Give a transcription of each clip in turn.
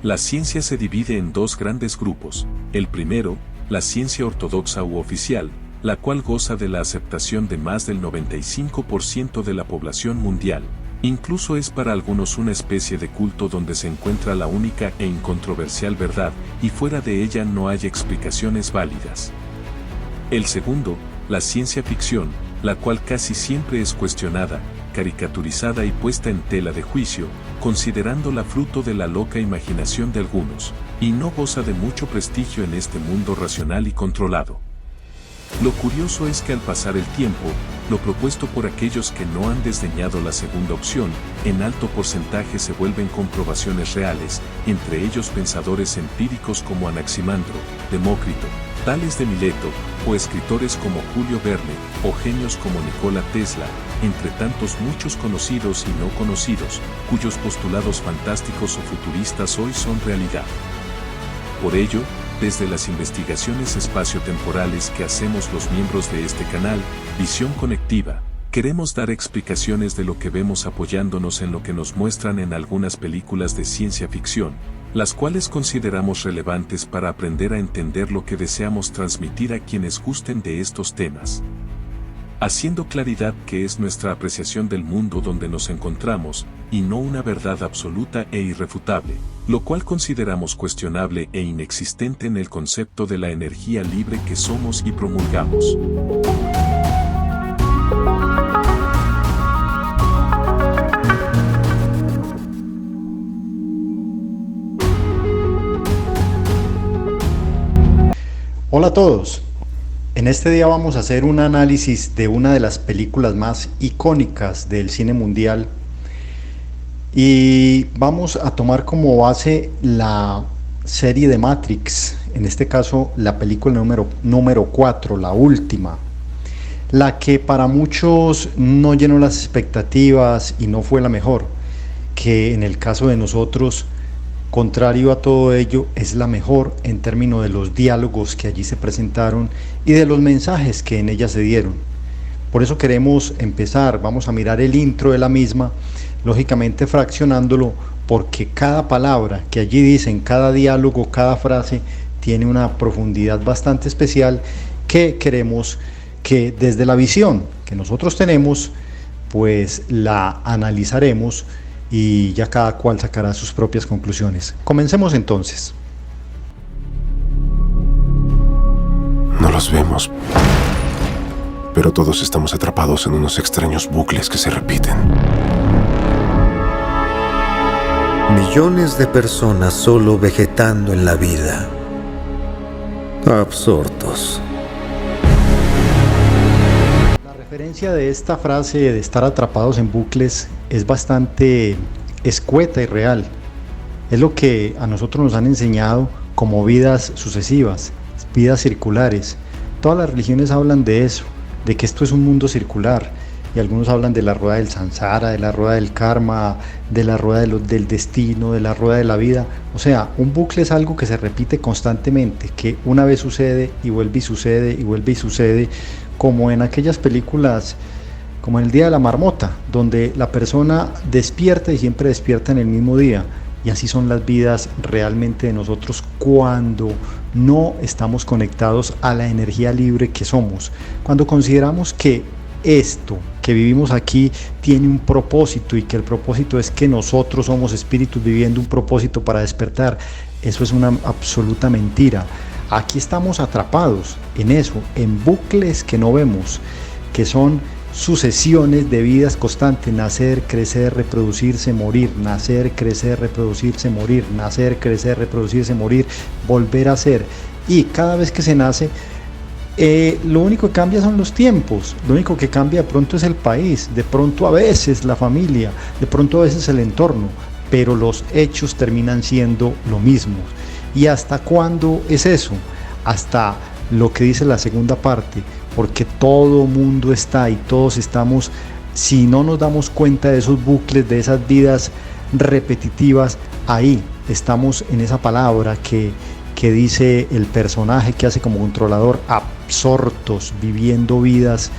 La ciencia se divide en dos grandes grupos. El primero, la ciencia ortodoxa u oficial, la cual goza de la aceptación de más del 95% de la población mundial. Incluso es para algunos una especie de culto donde se encuentra la única e incontroversial verdad, y fuera de ella no hay explicaciones válidas. El segundo, la ciencia ficción, la cual casi siempre es cuestionada, caricaturizada y puesta en tela de juicio, considerándola fruto de la loca imaginación de algunos, y no goza de mucho prestigio en este mundo racional y controlado. Lo curioso es que al pasar el tiempo, lo propuesto por aquellos que no han desdeñado la segunda opción, en alto porcentaje se vuelven comprobaciones reales, entre ellos pensadores empíricos como Anaximandro, Demócrito, Tales de Mileto, o escritores como Julio Verne, o genios como Nikola Tesla, entre tantos muchos conocidos y no conocidos, cuyos postulados fantásticos o futuristas hoy son realidad. Por ello, desde las investigaciones espaciotemporales que hacemos los miembros de este canal, Visión Conectiva, queremos dar explicaciones de lo que vemos apoyándonos en lo que nos muestran en algunas películas de ciencia ficción, las cuales consideramos relevantes para aprender a entender lo que deseamos transmitir a quienes gusten de estos temas. Haciendo claridad que es nuestra apreciación del mundo donde nos encontramos, y no una verdad absoluta e irrefutable, lo cual consideramos cuestionable e inexistente en el concepto de la energía libre que somos y promulgamos. Hola a todos. En este día vamos a hacer un análisis de una de las películas más icónicas del cine mundial y vamos a tomar como base la serie de Matrix, en este caso la película número 4, la última, la que para muchos no llenó las expectativas y no fue la mejor, que en el caso de nosotros, contrario a todo ello, es la mejor en términos de los diálogos que allí se presentaron y de los mensajes que en ella se dieron. Por eso queremos empezar, vamos a mirar el intro de la misma, lógicamente fraccionándolo, porque cada palabra que allí dicen, cada diálogo, cada frase, tiene una profundidad bastante especial que queremos que desde la visión que nosotros tenemos, pues la analizaremos y ya cada cual sacará sus propias conclusiones. Comencemos entonces. No los vemos, pero todos estamos atrapados en unos extraños bucles que se repiten. Millones de personas solo vegetando en la vida, absortos. La referencia de esta frase de estar atrapados en bucles es bastante escueta y real. Es lo que a nosotros nos han enseñado como vidas sucesivas, vidas circulares. Todas las religiones hablan de eso, de que esto es un mundo circular, y algunos hablan de la rueda del samsara, de la rueda del karma, de la rueda del destino, de la rueda de la vida. O sea, un bucle es algo que se repite constantemente, que una vez sucede y vuelve y sucede y vuelve y sucede, como en aquellas películas como en el día de la marmota, donde la persona despierta y siempre despierta en el mismo día. Y así son las vidas realmente de nosotros cuando no estamos conectados a la energía libre que somos. Cuando consideramos que esto que vivimos aquí tiene un propósito y que el propósito es que nosotros somos espíritus viviendo un propósito para despertar, eso es una absoluta mentira. Aquí estamos atrapados en eso, en bucles que no vemos, que son sucesiones de vidas constantes: nacer, crecer, reproducirse, morir, nacer, crecer, reproducirse, morir, nacer, crecer, reproducirse, morir, volver a ser. Y cada vez que se nace, lo único que cambia son los tiempos, lo único que cambia de pronto es el país, de pronto a veces la familia, de pronto a veces el entorno, pero los hechos terminan siendo lo mismo. ¿Y hasta cuándo es eso? Hasta lo que dice la segunda parte, porque todo mundo está y todos estamos, si no nos damos cuenta de esos bucles, de esas vidas repetitivas, ahí estamos en esa palabra que dice el personaje que hace como controlador, absortos, viviendo vidas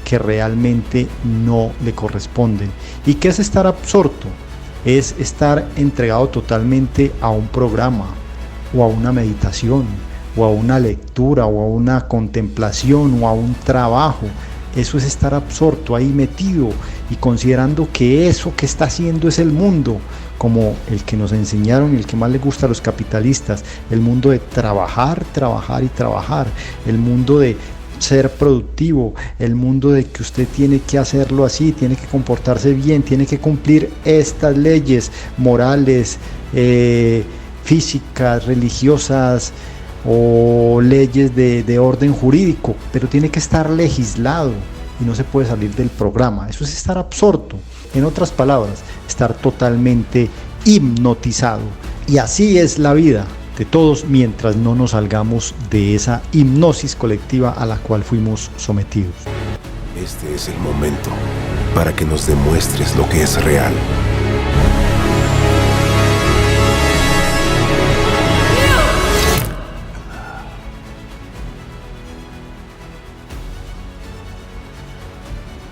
que realmente no le corresponden. ¿Y qué es estar absorto? es estar entregado totalmente a un programa, o a una meditación, o a una lectura, o a una contemplación, o a un trabajo. Eso es estar absorto ahí metido y considerando que eso que está haciendo es el mundo, como el que nos enseñaron y el que más le gusta a los capitalistas, el mundo de trabajar, trabajar y trabajar, el mundo de ser productivo, el mundo de que usted tiene que hacerlo así, tiene que comportarse bien, tiene que cumplir estas leyes morales, físicas, religiosas, o leyes de orden jurídico, pero tiene que estar legislado y no se puede salir del programa. Eso es estar absorto, en otras palabras, estar totalmente hipnotizado. Y así es la vida de todos mientras no nos salgamos de esa hipnosis colectiva a la cual fuimos sometidos. Este es el momento para que nos demuestres lo que es real.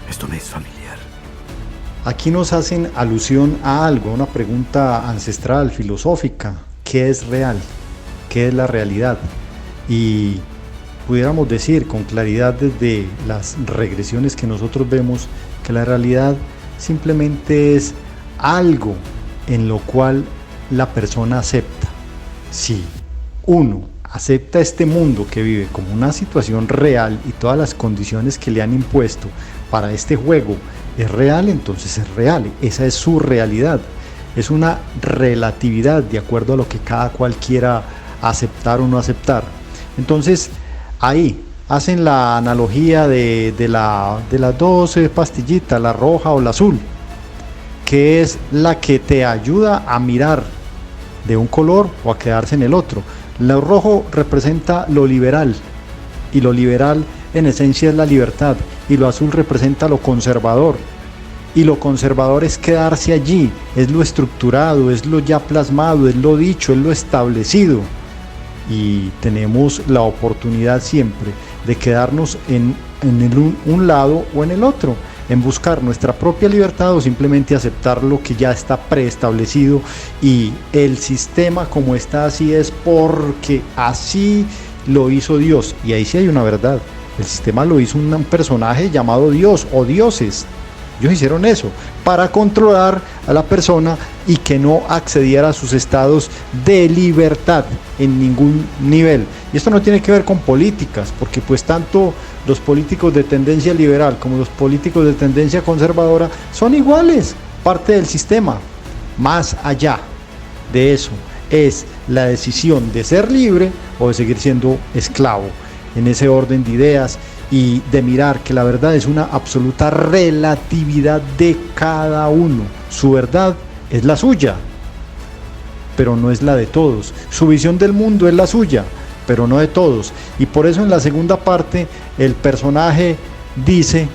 Esto me es familiar. Aquí nos hacen alusión a algo, una pregunta ancestral, filosófica. ¿Qué es real? ¿Qué es la realidad? Y pudiéramos decir con claridad desde las regresiones que nosotros vemos que la realidad simplemente es algo en lo cual la persona acepta. Si uno acepta este mundo que vive como una situación real y todas las condiciones que le han impuesto para este juego es real, entonces es real. Esa es su realidad. Es una relatividad de acuerdo a lo que cada cual quiera aceptar o no aceptar. Entonces ahí hacen la analogía de las dos pastillitas, la roja o la azul, que es la que te ayuda a mirar de un color o a quedarse en el otro. Lo rojo representa lo liberal, y lo liberal en esencia es la libertad, y lo azul representa lo conservador, y lo conservador es quedarse allí, es lo estructurado, es lo ya plasmado, es lo dicho, es lo establecido. Y tenemos la oportunidad siempre de quedarnos en un lado o en el otro, en buscar nuestra propia libertad o simplemente aceptar lo que ya está preestablecido, y el sistema como está así es porque así lo hizo Dios. Y ahí sí hay una verdad: el sistema lo hizo un personaje llamado Dios o dioses. Ellos hicieron eso para controlar a la persona y que no accediera a sus estados de libertad en ningún nivel. Y esto no tiene que ver con políticas, porque pues tanto los políticos de tendencia liberal como los políticos de tendencia conservadora son iguales, parte del sistema. Más allá de eso es la decisión de ser libre o de seguir siendo esclavo, en ese orden de ideas, y de mirar que la verdad es una absoluta relatividad de cada uno. Su verdad es la suya, pero no es la de todos. Su visión del mundo es la suya, pero no de todos. Y por eso en la segunda parte el personaje dice: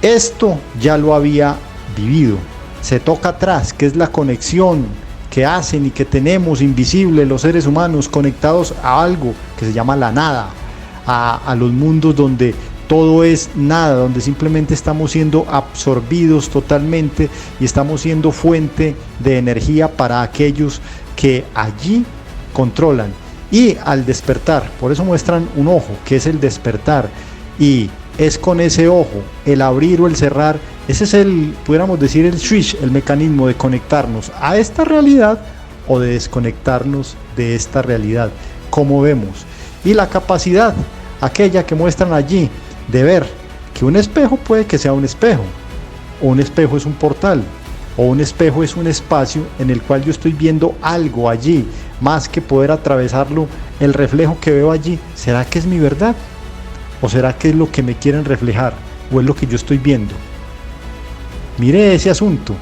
esto ya lo había vivido. Se toca atrás, que es la conexión que hacen y que tenemos invisible los seres humanos, conectados a algo que se llama la nada, a los mundos donde todo es nada, donde simplemente estamos siendo absorbidos totalmente y estamos siendo fuente de energía para aquellos que allí controlan. Y al despertar, por eso muestran un ojo, que es el despertar, y es con ese ojo, el abrir o el cerrar, ese es pudiéramos decir, el switch, el mecanismo de conectarnos a esta realidad o de desconectarnos de esta realidad, como vemos. Y la capacidad, aquella que muestran allí, de ver que un espejo puede que sea un espejo, o un espejo es un portal, o un espejo es un espacio en el cual yo estoy viendo algo allí, más que poder atravesarlo, el reflejo que veo allí, ¿será que es mi verdad? ¿O será que es lo que me quieren reflejar? ¿O es lo que yo estoy viendo? Mire ese asunto.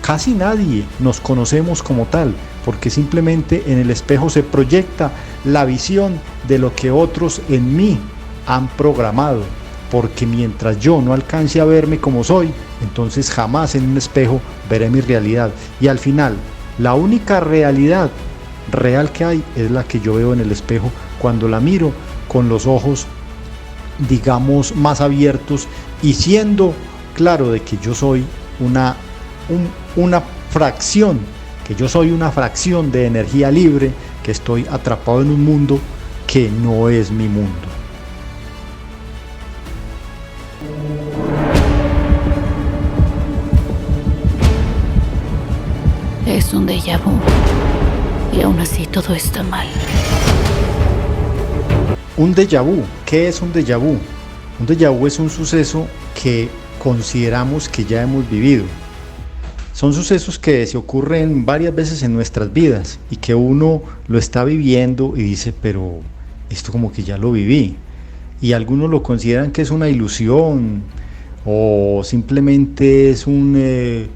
Casi nadie nos conocemos como tal, porque simplemente en el espejo se proyecta la visión de lo que otros en mí han programado, porque mientras yo no alcance a verme como soy, entonces jamás en un espejo veré mi realidad. Y al final, la única realidad real que hay es la que yo veo en el espejo cuando la miro con los ojos, digamos, más abiertos, y siendo claro de que yo soy una fracción, que yo soy una fracción de energía libre, que estoy atrapado en un mundo que no es mi mundo. Es un déjà vu. Y aún así todo está mal. Un déjà vu. ¿Qué es un déjà vu? Un déjà vu es un suceso que consideramos que ya hemos vivido. Son sucesos que se ocurren varias veces en nuestras vidas y que uno lo está viviendo y dice, pero esto como que ya lo viví. Y algunos lo consideran que es una ilusión o simplemente es una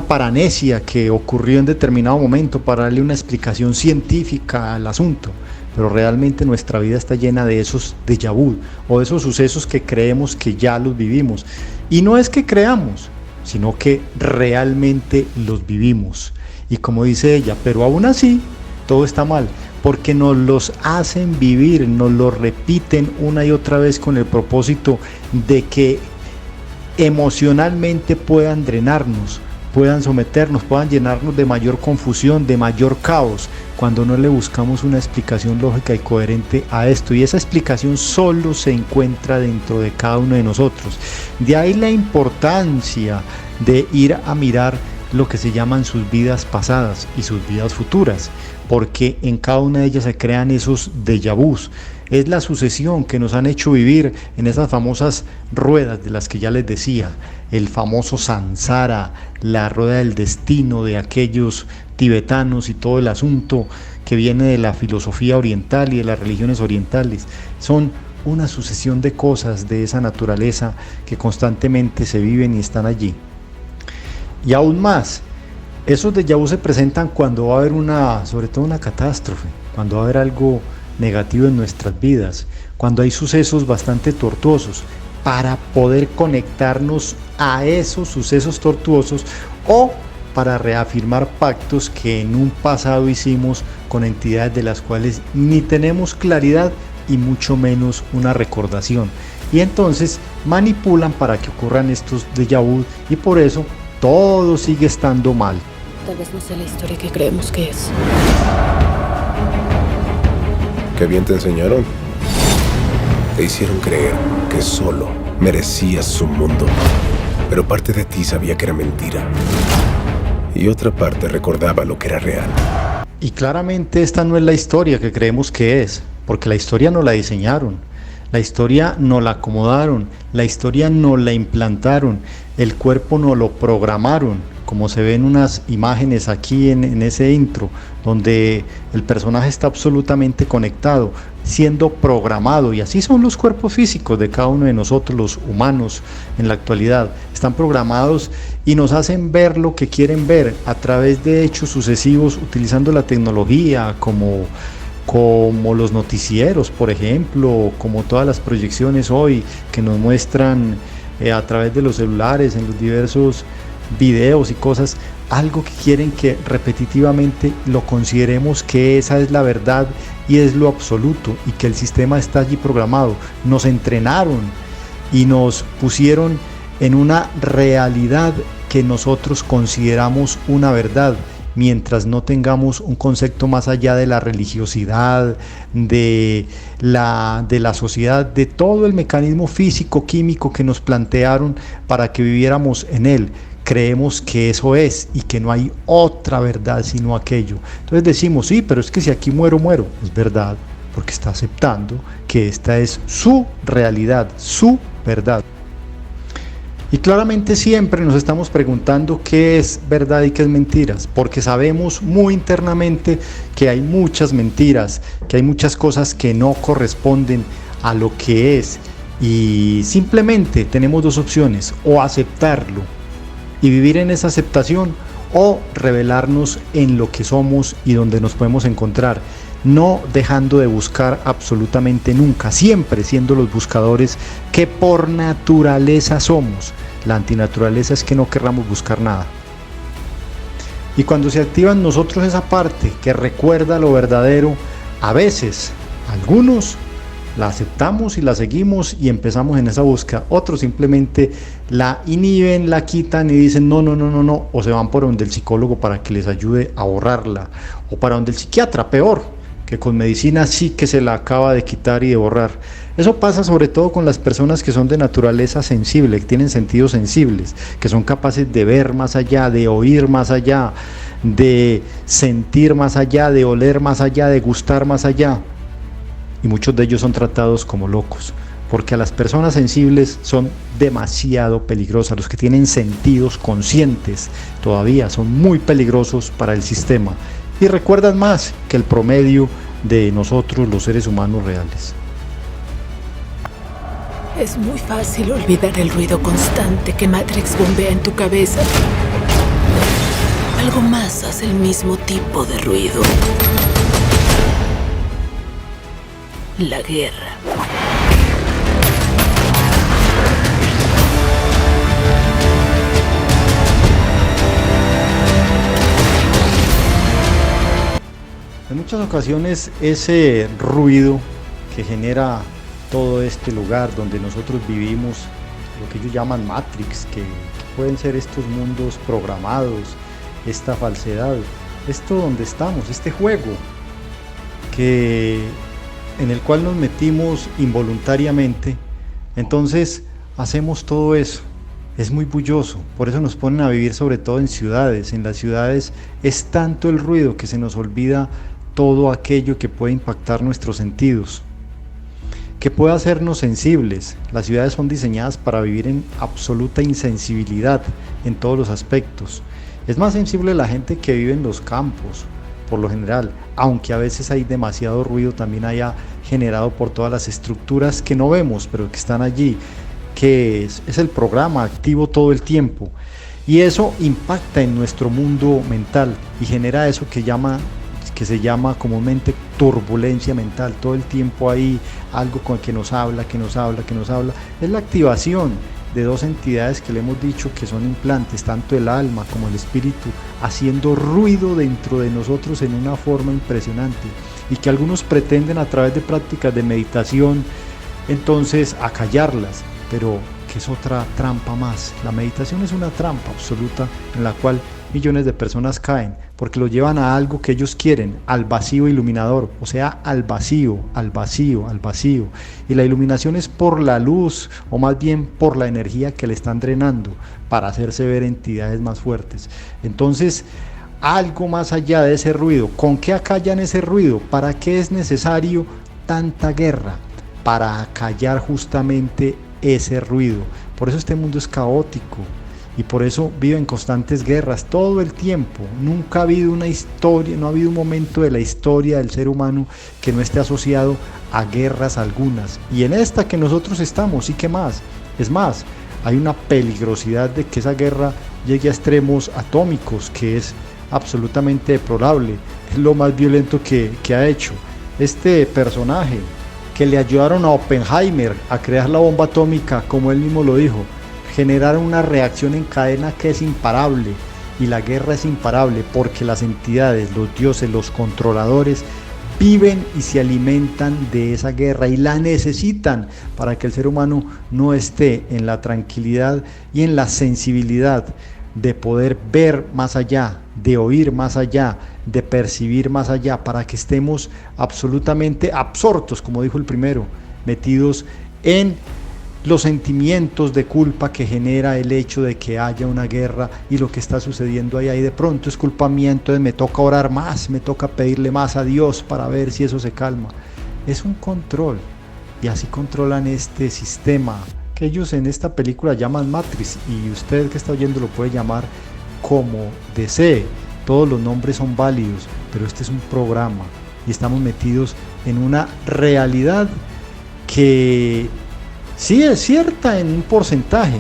paranesia que ocurrió en determinado momento para darle una explicación científica al asunto. Pero realmente nuestra vida está llena de esos déjà vu o de esos sucesos que creemos que ya los vivimos. Y no es que creamos, sino que realmente los vivimos. Y como dice ella, pero aún así todo está mal, porque nos los hacen vivir, nos los repiten una y otra vez con el propósito de que emocionalmente puedan drenarnos, puedan someternos, puedan llenarnos de mayor confusión, de mayor caos, cuando no le buscamos una explicación lógica y coherente a esto. Y esa explicación solo se encuentra dentro de cada uno de nosotros. De ahí la importancia de ir a mirar lo que se llaman sus vidas pasadas y sus vidas futuras, porque en cada una de ellas se crean esos déjà vus. Es la sucesión que nos han hecho vivir en esas famosas ruedas de las que ya les decía, el famoso samsara, la rueda del destino de aquellos tibetanos y todo el asunto que viene de la filosofía oriental y de las religiones orientales. Son una sucesión de cosas de esa naturaleza que constantemente se viven y están allí. Y aún más, esos déjà vu se presentan cuando va a haber sobre todo una catástrofe, cuando va a haber algo negativo en nuestras vidas, cuando hay sucesos bastante tortuosos, para poder conectarnos a esos sucesos tortuosos o para reafirmar pactos que en un pasado hicimos con entidades de las cuales ni tenemos claridad y mucho menos una recordación. Y entonces manipulan para que ocurran estos déjà vu y por eso todo sigue estando mal. Tal vez no sea la historia que creemos que es. ¿Qué bien te enseñaron? Te hicieron creer que solo merecías su mundo, pero parte de ti sabía que era mentira y otra parte recordaba lo que era real. Y claramente esta no es la historia que creemos que es, porque la historia no la diseñaron, la historia no la acomodaron, la historia no la implantaron, el cuerpo no lo programaron, como se ven unas imágenes aquí en ese intro, donde el personaje está absolutamente conectado, siendo programado, y así son los cuerpos físicos de cada uno de nosotros, los humanos en la actualidad, están programados y nos hacen ver lo que quieren ver a través de hechos sucesivos, utilizando la tecnología como los noticieros, por ejemplo, como todas las proyecciones hoy que nos muestran a través de los celulares, en los diversos videos y cosas, algo que quieren que repetitivamente lo consideremos que esa es la verdad y es lo absoluto y que el sistema está allí programado. Nos entrenaron y nos pusieron en una realidad que nosotros consideramos una verdad, mientras no tengamos un concepto más allá de la religiosidad, de la sociedad, de todo el mecanismo físico, químico que nos plantearon para que viviéramos en él. Creemos que eso es y que no hay otra verdad sino aquello. Entonces decimos, sí, pero es que si aquí muero, muero. Es verdad, porque está aceptando que esta es su realidad, su verdad. Y claramente siempre nos estamos preguntando qué es verdad y qué es mentiras, porque sabemos muy internamente que hay muchas mentiras, que hay muchas cosas que no corresponden a lo que es. Y simplemente tenemos dos opciones, o aceptarlo y vivir en esa aceptación, o revelarnos en lo que somos y donde nos podemos encontrar, no dejando de buscar absolutamente nunca, siempre siendo los buscadores que por naturaleza somos. La antinaturaleza es que no querramos buscar nada. Y cuando se activa en nosotros esa parte que recuerda lo verdadero, a veces, algunos la aceptamos y la seguimos y empezamos en esa búsqueda. Otros simplemente la inhiben, la quitan y dicen no, no, no, no, no, o se van por donde el psicólogo para que les ayude a borrarla, o para donde el psiquiatra, peor, que con medicina sí que se la acaba de quitar y de borrar. Eso pasa sobre todo con las personas que son de naturaleza sensible, que tienen sentidos sensibles, que son capaces de ver más allá, de oír más allá, de sentir más allá, de oler más allá, de gustar más allá. Y muchos de ellos son tratados como locos, porque a las personas sensibles son demasiado peligrosas. Los que tienen sentidos conscientes todavía son muy peligrosos para el sistema y recuerdan más que el promedio de nosotros los seres humanos reales. Es muy fácil olvidar el ruido constante que Matrix bombea en tu cabeza. Algo más hace el mismo tipo de ruido. La guerra. En muchas ocasiones ese ruido que genera todo este lugar donde nosotros vivimos, lo que ellos llaman Matrix, que pueden ser estos mundos programados, esta falsedad, esto donde estamos, este juego en el cual nos metimos involuntariamente, entonces hacemos todo eso. Es muy bulloso, por eso nos ponen a vivir sobre todo en ciudades. En las ciudades es tanto el ruido que se nos olvida todo aquello que puede impactar nuestros sentidos, que puede hacernos sensibles. Las ciudades son diseñadas para vivir en absoluta insensibilidad en todos los aspectos. Es más sensible la gente que vive en los campos, por lo general, aunque a veces hay demasiado ruido también haya generado por todas las estructuras que no vemos, pero que están allí, que es el programa activo todo el tiempo. Y eso impacta en nuestro mundo mental y genera eso que se llama comúnmente turbulencia mental. Todo el tiempo hay algo con que nos habla. Es la activación de dos entidades que le hemos dicho que son implantes, tanto el alma como el espíritu, haciendo ruido dentro de nosotros en una forma impresionante, y que algunos pretenden a través de prácticas de meditación entonces acallarlas, pero que es otra trampa más. La meditación es una trampa absoluta en la cual millones de personas caen, porque lo llevan a algo que ellos quieren, al vacío iluminador, o sea, al vacío. Y la iluminación es por la luz, o más bien por la energía que le están drenando, para hacerse ver entidades más fuertes. Entonces, algo más allá de ese ruido. ¿Con qué acallan ese ruido? ¿Para qué es necesario tanta guerra? Para acallar justamente ese ruido. Por eso este mundo es caótico. Y por eso viven constantes guerras todo el tiempo. Nunca ha habido una historia, no ha habido un momento de la historia del ser humano que no esté asociado a guerras algunas. Y en esta que nosotros estamos, sí que más. Es más, hay una peligrosidad de que esa guerra llegue a extremos atómicos, que es absolutamente deplorable. Es lo más violento que ha hecho este personaje, que le ayudaron a Oppenheimer a crear la bomba atómica, como él mismo lo dijo. Generaron una reacción en cadena que es imparable, y la guerra es imparable porque las entidades, los dioses, los controladores viven y se alimentan de esa guerra y la necesitan para que el ser humano no esté en la tranquilidad y en la sensibilidad de poder ver más allá, de oír más allá, de percibir más allá, para que estemos absolutamente absortos, como dijo el primero, metidos en los sentimientos de culpa que genera el hecho de que haya una guerra y lo que está sucediendo ahí de pronto es culpa mía, entonces me toca orar más, me toca pedirle más a Dios para ver si eso se calma. Es un control, y así controlan este sistema que ellos en esta película llaman Matrix, y usted que está oyendo lo puede llamar como desee. Todos los nombres son válidos, pero este es un programa y estamos metidos en una realidad que sí es cierta en un porcentaje,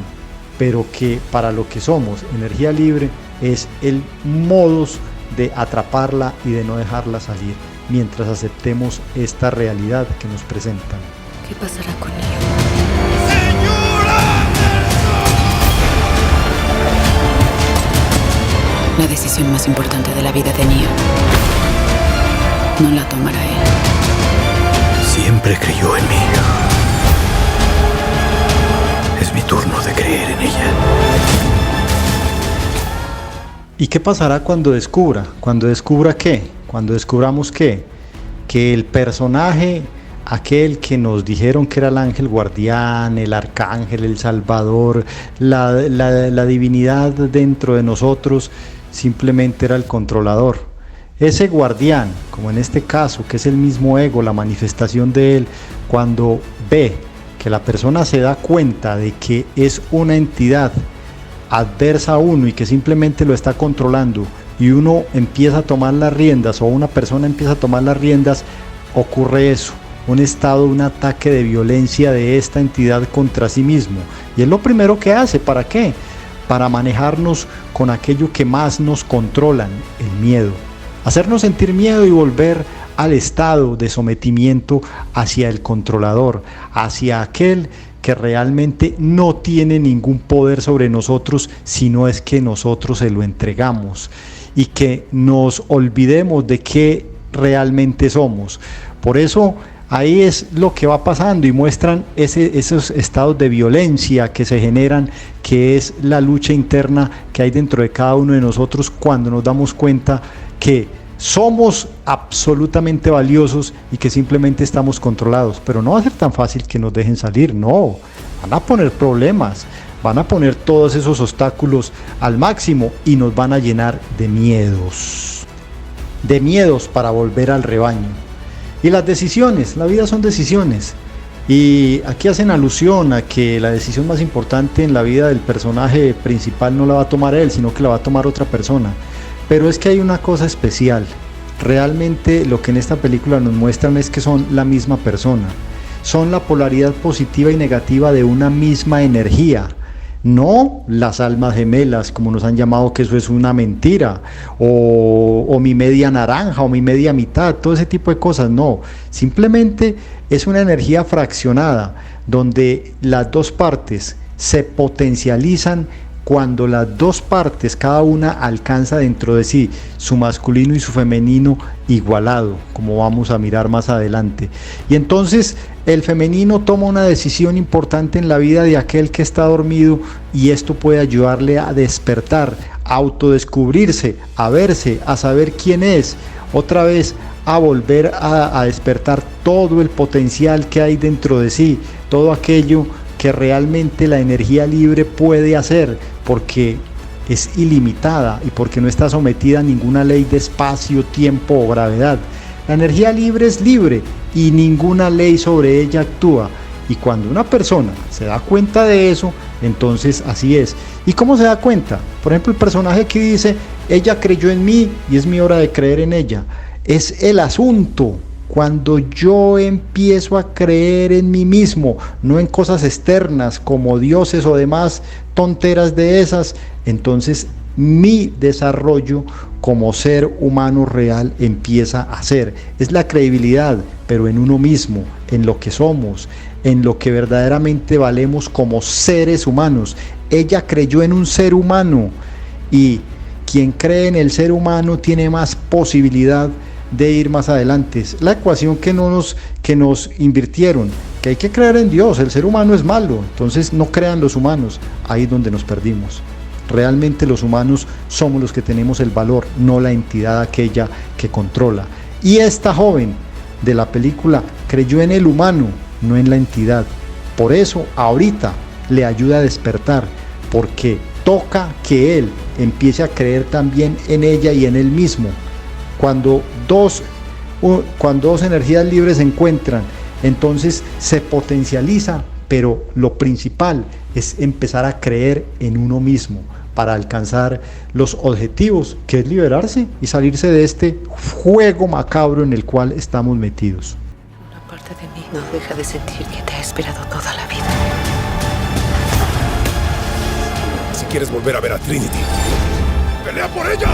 pero que para lo que somos, energía libre, es el modus de atraparla y de no dejarla salir mientras aceptemos esta realidad que nos presentan. ¿Qué pasará con ellos? La decisión más importante de la vida de Neo no la tomará él, Siempre creyó en mí. Es mi turno de creer en ella. ¿Y qué pasará cuando descubra? ¿Cuando descubra qué? Cuando descubramos qué? Que el personaje, aquel que nos dijeron que era el ángel guardián, el arcángel, el salvador, la divinidad dentro de nosotros, simplemente era el controlador. Ese guardián, como en este caso, que es el mismo ego, la manifestación de él, cuando ve que la persona se da cuenta de que es una entidad adversa a uno y que simplemente lo está controlando, y uno empieza a tomar las riendas, o una persona empieza a tomar las riendas, ocurre eso, un estado, un ataque de violencia de esta entidad contra sí mismo. Y es lo primero que hace. ¿Para qué? Para manejarnos con aquello que más nos controlan, el miedo. Hacernos sentir miedo y volver al estado de sometimiento hacia el controlador, hacia aquel que realmente no tiene ningún poder sobre nosotros, sino es que nosotros se lo entregamos, y que nos olvidemos de qué realmente somos. Por eso ahí es lo que va pasando, y muestran esos estados de violencia que se generan, que es la lucha interna que hay dentro de cada uno de nosotros cuando nos damos cuenta que somos absolutamente valiosos y que simplemente estamos controlados. Pero no va a ser tan fácil que nos dejen salir, no, van a poner problemas, van a poner todos esos obstáculos al máximo y nos van a llenar de miedos para volver al rebaño. Y las decisiones, la vida son decisiones, y aquí hacen alusión a que la decisión más importante en la vida del personaje principal no la va a tomar él, sino que la va a tomar otra persona. Pero es que hay una cosa especial. Realmente lo que en esta película nos muestran es que son la misma persona, son la polaridad positiva y negativa de una misma energía. No las almas gemelas, como nos han llamado, que eso es una mentira, o mi media naranja, o mi media mitad, todo ese tipo de cosas. No, simplemente es una energía fraccionada, donde las dos partes se potencializan cuando las dos partes, cada una alcanza dentro de sí su masculino y su femenino igualado, como vamos a mirar más adelante. Y entonces el femenino toma una decisión importante en la vida de aquel que está dormido, y esto puede ayudarle a despertar, a autodescubrirse, a verse, a saber quién es, otra vez a volver a despertar todo el potencial que hay dentro de sí, todo aquello que realmente la energía libre puede hacer, porque es ilimitada y porque no está sometida a ninguna ley de espacio, tiempo o gravedad. La energía libre es libre y ninguna ley sobre ella actúa. Y cuando una persona se da cuenta de eso, entonces así es. ¿Y cómo se da cuenta? Por ejemplo, el personaje que dice, ella creyó en mí y es mi hora de creer en ella. Es el asunto. Cuando yo empiezo a creer en mí mismo, no en cosas externas como dioses o demás tonteras de esas, entonces mi desarrollo como ser humano real empieza a ser. Es la credibilidad, pero en uno mismo, en lo que somos, en lo que verdaderamente valemos como seres humanos. Ella creyó en un ser humano, y quien cree en el ser humano tiene más posibilidad de ir más adelante. Es la ecuación que nos invirtieron, que hay que creer en Dios. El ser humano es malo, entonces no crean los humanos. Ahí es donde nos perdimos. Realmente los humanos somos los que tenemos el valor, no la entidad aquella que controla. Y esta joven de la película creyó en el humano, no en la entidad. Por eso ahorita le ayuda a despertar, porque toca que él empiece a creer también en ella y en él mismo. Cuando dos energías libres se encuentran, entonces se potencializa, pero lo principal es empezar a creer en uno mismo para alcanzar los objetivos, que es liberarse y salirse de este juego macabro en el cual estamos metidos. Una parte de mí no deja de sentir que te ha esperado toda la vida. Si quieres volver a ver a Trinity, ¡pelea por ella!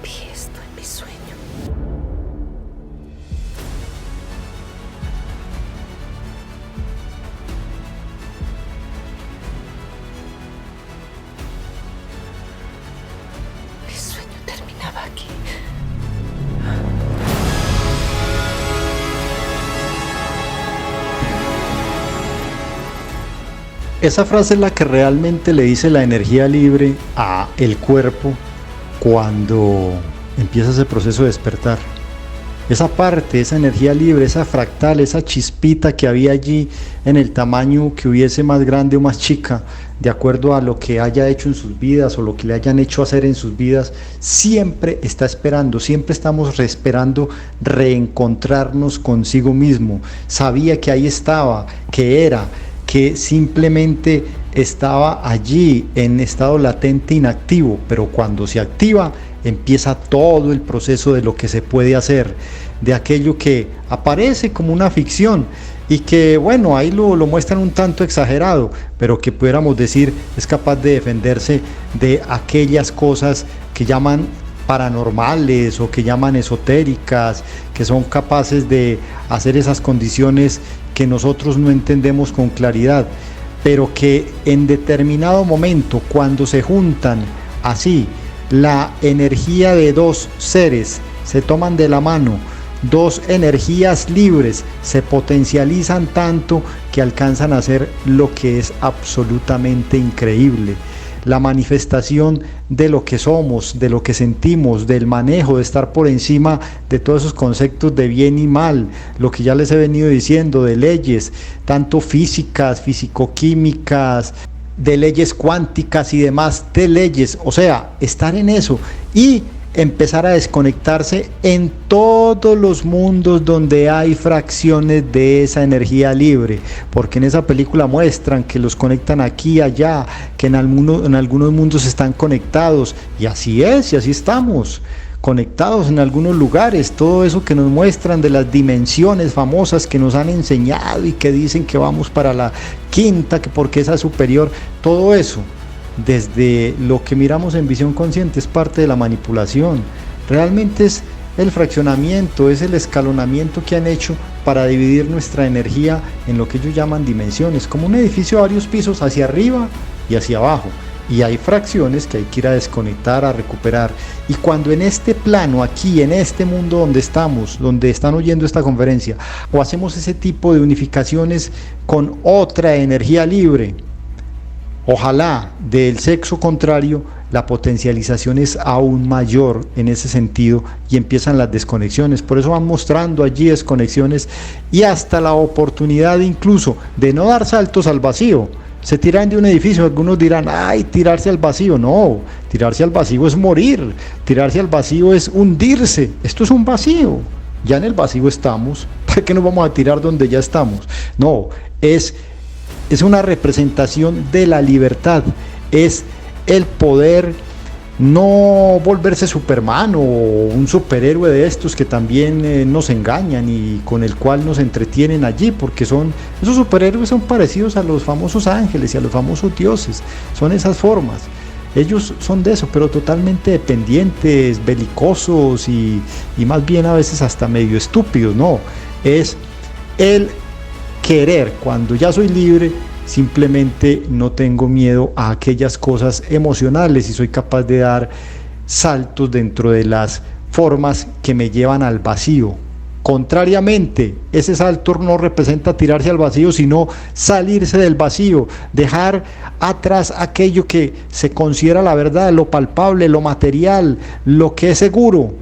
Vi esto en mi sueño. Esa frase es la que realmente le dice la energía libre a el cuerpo cuando empieza ese proceso de despertar. Esa parte, esa energía libre, esa fractal, esa chispita que había allí en el tamaño que hubiese más grande o más chica, de acuerdo a lo que haya hecho en sus vidas o lo que le hayan hecho hacer en sus vidas, siempre está esperando, siempre estamos esperando reencontrarnos consigo mismo. Sabía que ahí estaba, que era, que simplemente estaba allí en estado latente inactivo, pero cuando se activa empieza todo el proceso de lo que se puede hacer, de aquello que aparece como una ficción y que bueno, ahí lo muestran un tanto exagerado, pero que pudiéramos decir es capaz de defenderse de aquellas cosas que llaman paranormales o que llaman esotéricas, que son capaces de hacer esas condiciones que nosotros no entendemos con claridad, pero que en determinado momento, cuando se juntan así, la energía de dos seres se toman de la mano, dos energías libres se potencializan tanto que alcanzan a hacer lo que es absolutamente increíble. La manifestación de lo que somos, de lo que sentimos, del manejo, de estar por encima de todos esos conceptos de bien y mal, lo que ya les he venido diciendo, de leyes, tanto físicas, fisicoquímicas, de leyes cuánticas y demás, de leyes, o sea, estar en eso y empezar a desconectarse en todos los mundos donde hay fracciones de esa energía libre, porque en esa película muestran que los conectan aquí y allá, que en algunos mundos están conectados, y así es, y así estamos conectados en algunos lugares. Todo eso que nos muestran de las dimensiones famosas que nos han enseñado y que dicen que vamos para la quinta, que porque esa es superior, todo eso desde lo que miramos en visión consciente es parte de la manipulación. Realmente es el fraccionamiento, es el escalonamiento que han hecho para dividir nuestra energía en lo que ellos llaman dimensiones, como un edificio de varios pisos hacia arriba y hacia abajo, y hay fracciones que hay que ir a desconectar, a recuperar. Y cuando en este plano, aquí en este mundo donde estamos, donde están oyendo esta conferencia, o hacemos ese tipo de unificaciones con otra energía libre, ojalá del sexo contrario, la potencialización es aún mayor en ese sentido y empiezan las desconexiones. Por eso van mostrando allí desconexiones y hasta la oportunidad incluso de no dar saltos al vacío. Se tiran de un edificio, algunos dirán, ay, tirarse al vacío. No, tirarse al vacío es morir, tirarse al vacío es hundirse. Esto es un vacío, ya en el vacío estamos, ¿para qué nos vamos a tirar donde ya estamos? No, es una representación de la libertad, es el poder no volverse Superman o un superhéroe de estos que también nos engañan y con el cual nos entretienen allí, porque esos superhéroes son parecidos a los famosos ángeles y a los famosos dioses, son esas formas. Ellos son de eso, pero totalmente dependientes, belicosos y más bien a veces hasta medio estúpidos. No, es el querer. Cuando ya soy libre, simplemente no tengo miedo a aquellas cosas emocionales y soy capaz de dar saltos dentro de las formas que me llevan al vacío. Contrariamente, ese salto no representa tirarse al vacío, sino salirse del vacío, dejar atrás aquello que se considera la verdad, lo palpable, lo material, lo que es seguro,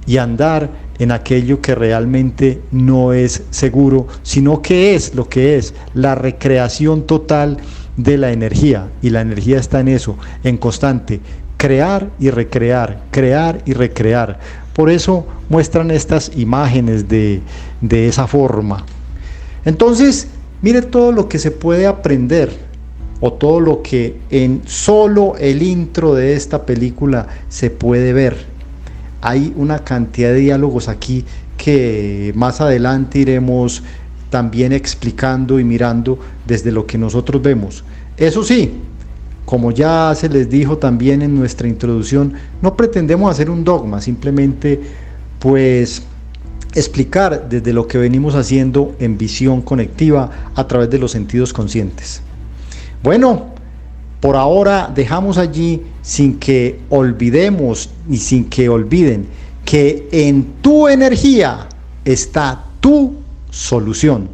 y andar en aquello que realmente no es seguro, sino que es lo que es, la recreación total de la energía. Y la energía está en eso, en constante crear y recrear, crear y recrear. Por eso muestran estas imágenes de esa forma. Entonces, mire todo lo que se puede aprender, o todo lo que en solo el intro de esta película se puede ver. Hay una cantidad de diálogos aquí que más adelante iremos también explicando y mirando desde lo que nosotros vemos. Eso sí, como ya se les dijo también en nuestra introducción, no pretendemos hacer un dogma, simplemente pues explicar desde lo que venimos haciendo en visión conectiva a través de los sentidos conscientes. Bueno, por ahora dejamos allí sin que olvidemos y sin que olviden que en tu energía está tu solución.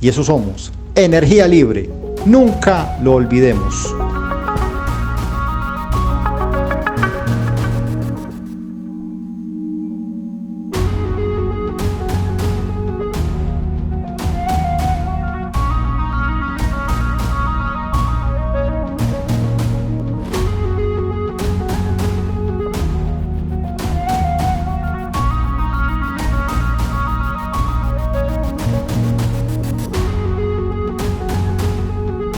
Y eso somos, energía libre. Nunca lo olvidemos.